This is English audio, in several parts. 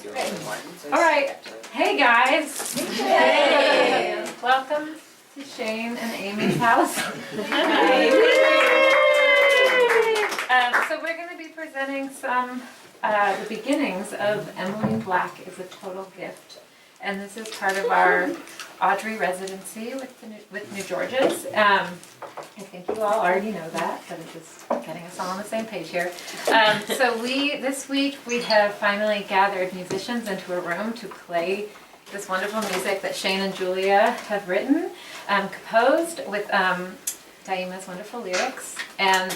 All right. Hey guys. Hey. Welcome to Shane and Amy's house. So we're going to be presenting some the beginnings of Emily Black is a Total Gift, and this is part of our Audrey residency with New Georges. I think you all already know that, but it's just getting us all on the same page here. So this week we have finally gathered musicians into a room to play this wonderful music that Shane and Julia have written, composed with Daima's wonderful lyrics. And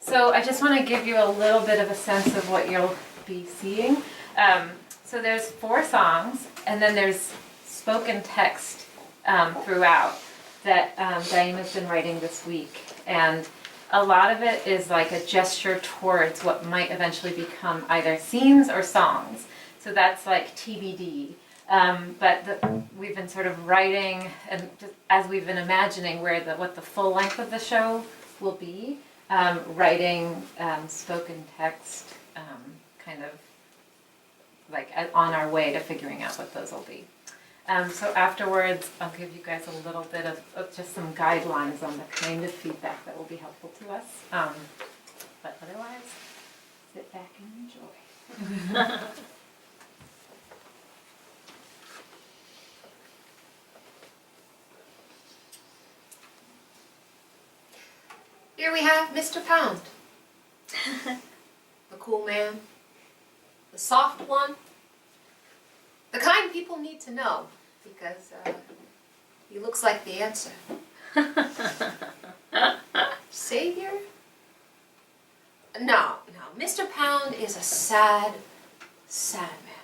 so I just want to give you a little bit of a sense of what you'll be seeing. So there's 4 songs, and then there's spoken text throughout that Daima's been writing this week. And a lot of it is like a gesture towards what might eventually become either scenes or songs. So that's like TBD. We've been sort of writing, and just as we've been imagining what the full length of the show will be, writing spoken text, kind of like on our way to figuring out what those will be. So afterwards, I'll give you guys a little bit of just some guidelines on the kind of feedback that will be helpful to us. But otherwise, sit back and enjoy. Here we have Mr. Pound, the cool man, the soft one, the kind people need to know, because he looks like the answer. Savior? No, Mr. Pound is a sad, sad man.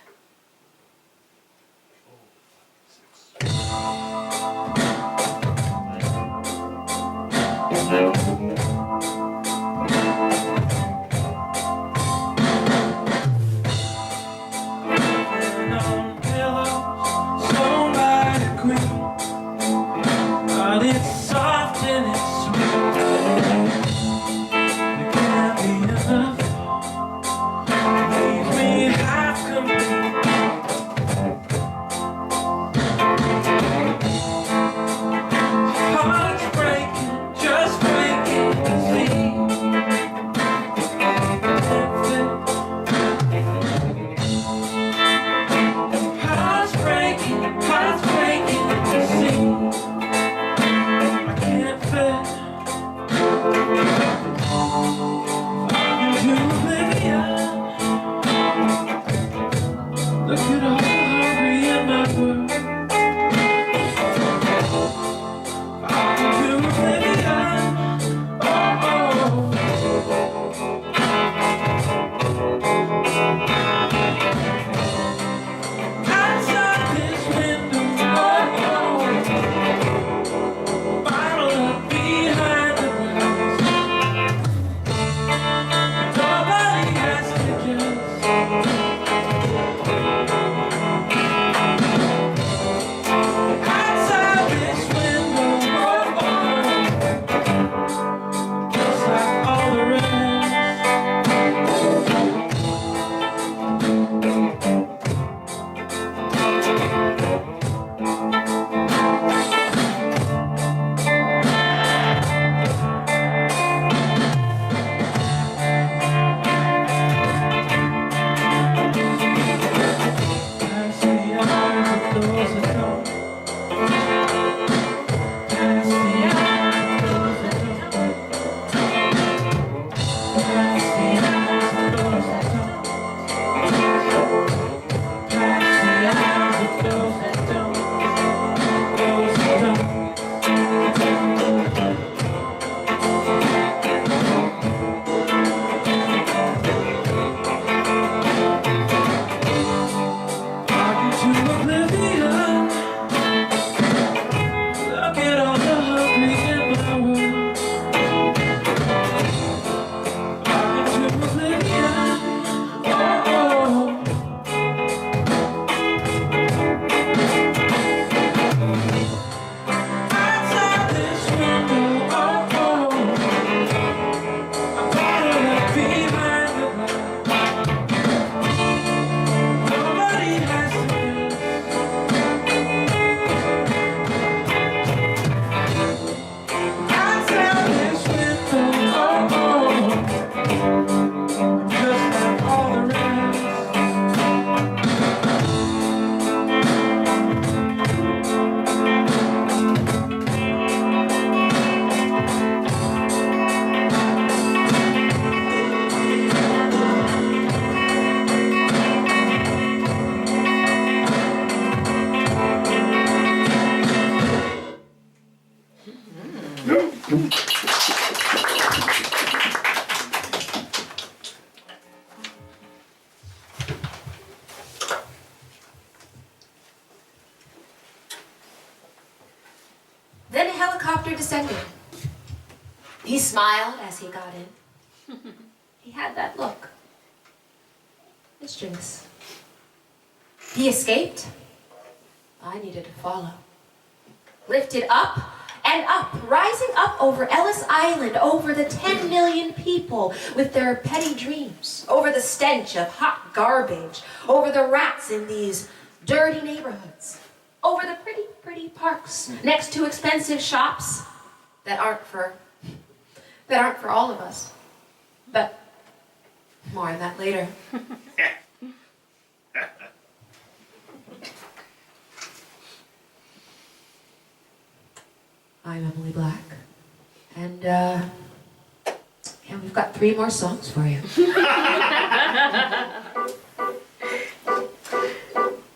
helicopter descended. He smiled as he got in. He had that look. Mischievous. He escaped. I needed to follow. Lifted up and up, rising up over Ellis Island, over the 10 million people with their petty dreams, over the stench of hot garbage, over the rats in these dirty neighborhoods, over the pretty, pretty parks next to expensive shops that aren't for all of us. But more on that later. I'm Emily Black, and we've got 3 more songs for you.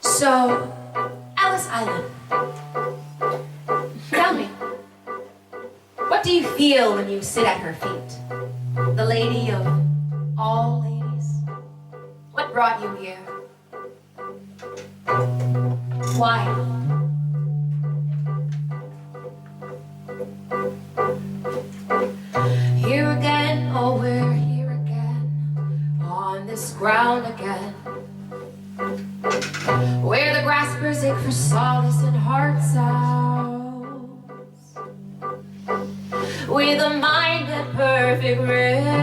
So, Ellis Island. Tell me, what do you feel when you sit at her feet? The lady of all ladies? What brought you here? Why? Here again, oh we're here again, on this ground again, where the graspers ache for solace and heart sounds, with a mind at perfect rest,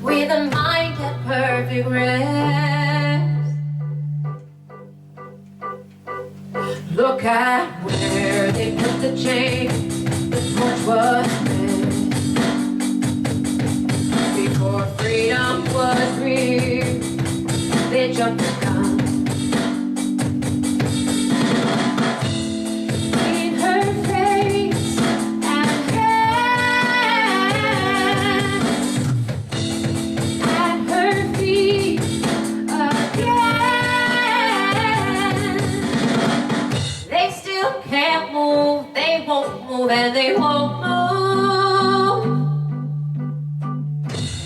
with a mind at perfect rest. Look at where they put the chain, the torch was lit, before freedom was real, they jumped the gun. In her face and hands, at her feet again. They still can't move, they won't move, and they won't move.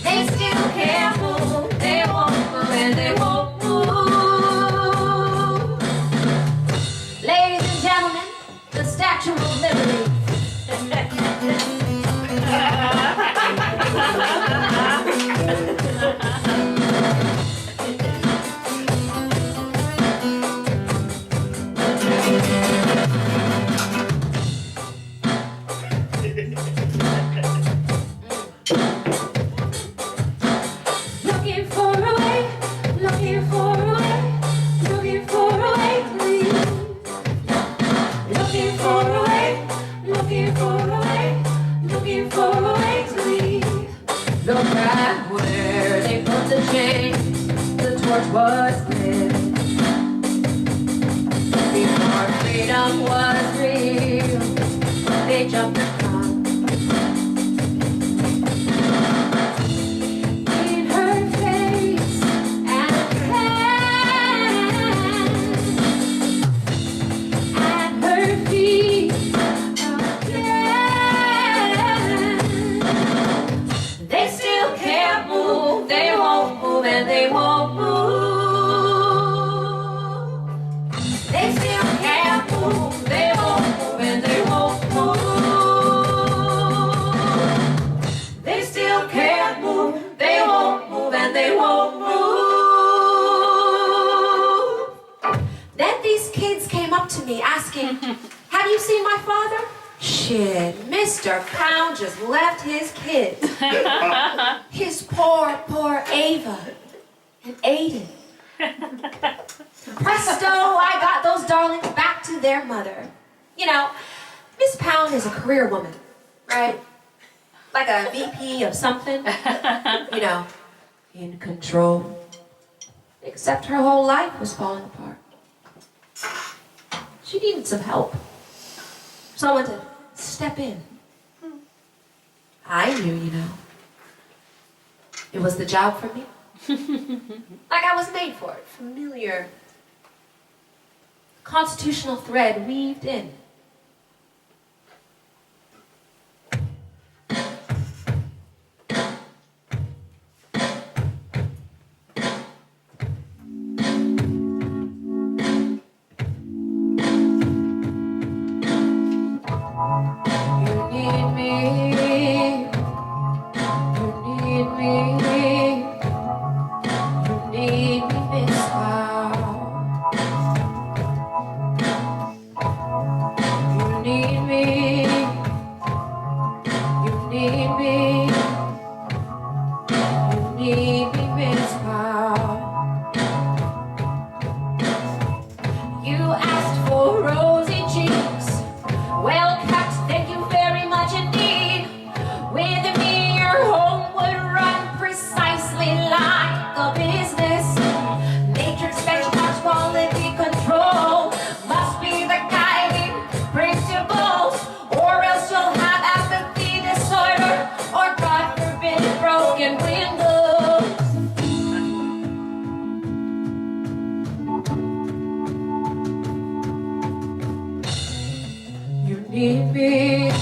They still can't move, they won't move, and they won't move. Ladies and gentlemen, the Statue of Liberty. Looking for a way, looking for a way, looking for a way to leave. Looking for a way, looking for a way, looking for a way to leave. Look at where they put the chains, the torch was lit, before freedom was real, they jumped the gun. In her face and hands, at her feet again. They still can't move, they won't move, and they won't move. They still can't move, they won't move, and they won't move. They still can't move, they won't move, and they won't move. Then these kids came up to me asking, have you seen my father? Shit, Mr. Pound just left his kids. His poor Ava and Aiden. Presto, I got those darlings back to their mother. You know, Miss Pound is a career woman, right? Like a VP of something, you know, in control. Except her whole life was falling apart. She needed some help. Someone to step in. I knew, you know. It was the job for me. Like I was made for it. Familiar constitutional thread weaved in. need me, Miss Cow. You need me. You need me. You need me, Miss Cow. You asked for rosy cheeks, well cut, thank you very much indeed. With me, your home would run precisely like a business. Nature's benchmark quality control must be the guiding principles, or else you'll have apathy disorder, or God forbid, broken windows. You need me.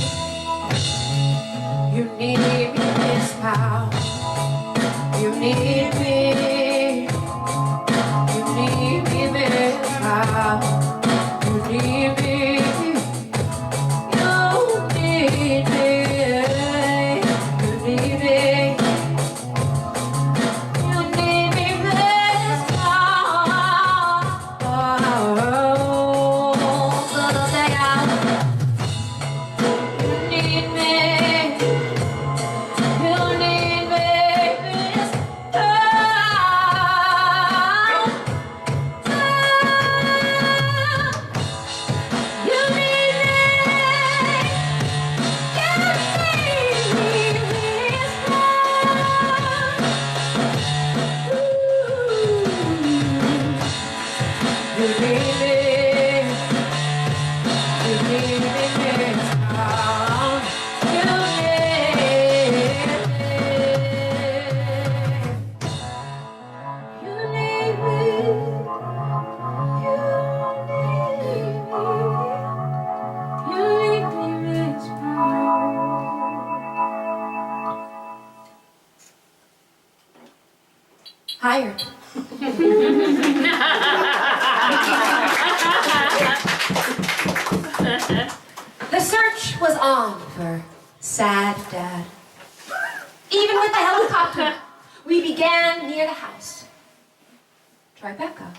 You need me, Miss Cow. You need me. You need me, Miss Cow. You need me. You need me. You need me. You need me, Miss Cow. You need me. You need me, Miss Cow. You need me. You need me, Miss Cow. You need me. You need me, Miss Cow. You need me. You need me. You need me, Miss Cow. Hired. The search was on for sad Dad. Even with the helicopter, we began near the house. Tribeca.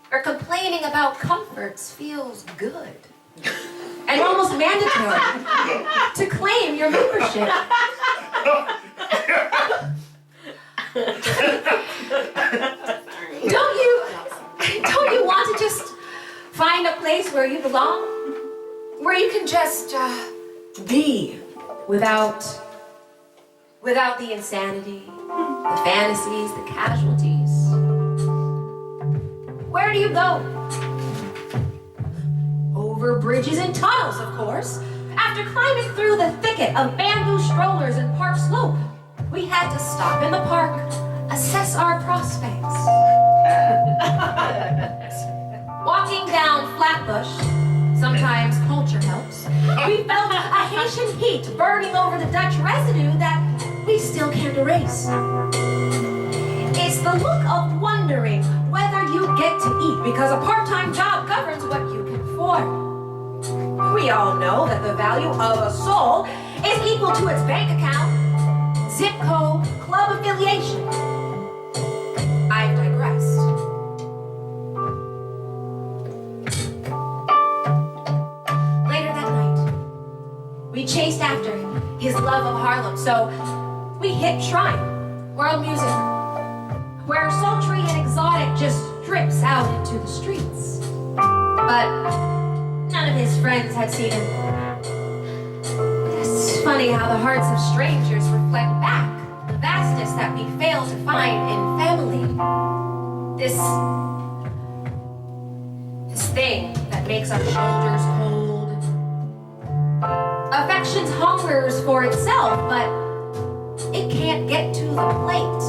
Where complaining about comforts feels good. And almost mandatory to claim your membership. Don't you want to just find a place where you belong? Where you can just be without the insanity, the fantasies, the casualties. Where do you go? Over bridges and tunnels, of course. After climbing through the thicket of bamboo strollers in Park Slope, we had to stop in the park, assess our prospects. Walking down Flatbush, sometimes culture helps, we felt a Haitian heat burning over the Dutch residue that we still can't erase. It's the look of wondering whether you get to eat because a part-time job governs what you can afford. We all know that the value of a soul is equal to its bank account, zip code, club affiliation. I've digressed. Later that night, we chased after his love of Harlem, so we hit Shrine, world music, where sultry and exotic just drips out into the streets. But none of his friends had seen him. It's funny how the hearts of strangers reflect back the vastness that we fail to find in family. This thing that makes our shoulders cold. Affection hungers for itself, but it can't get to the plate.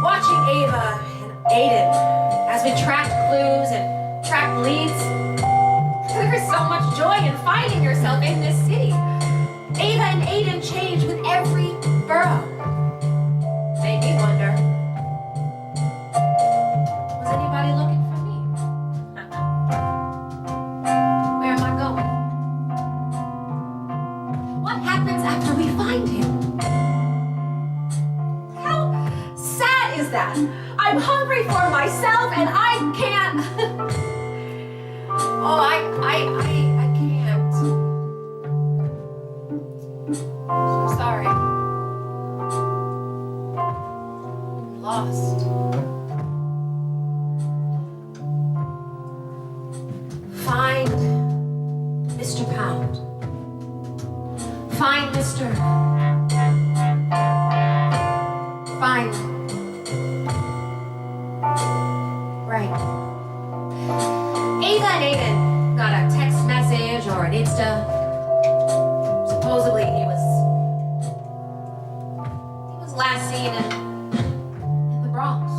Watching Ava and Aiden as we tracked clues and tracked leads, there is so much joy in finding yourself in this city. Ava and Aiden changed with every borough. Made me wonder, was anybody looking for me? Where am I going? What happens after find him. How sad is that? I'm hungry for myself and I can't. Oh, I can't. I'm sorry. I'm lost. Find Mr. Pound. Find Mr. Find. Right. Ava and Aiden got a text message or an Insta. Supposedly he was last seen in the Bronx.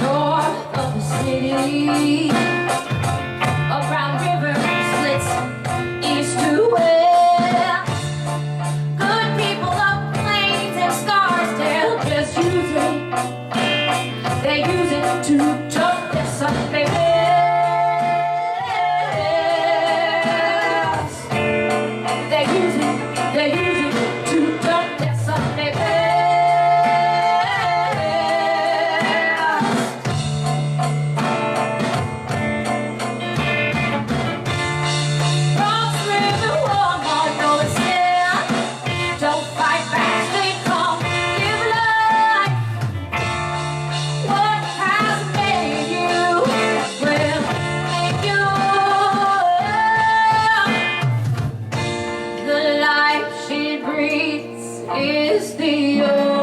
North of the city, a brown river splits east to west. Good people up Plains and Scarsdale just use it. They use it to dump their Sunday best. They use it to dump their Sunday best. Cross River Walmart, no it's there. Don't fight back, they come, give life. What has made you will make you. The life she breathes is the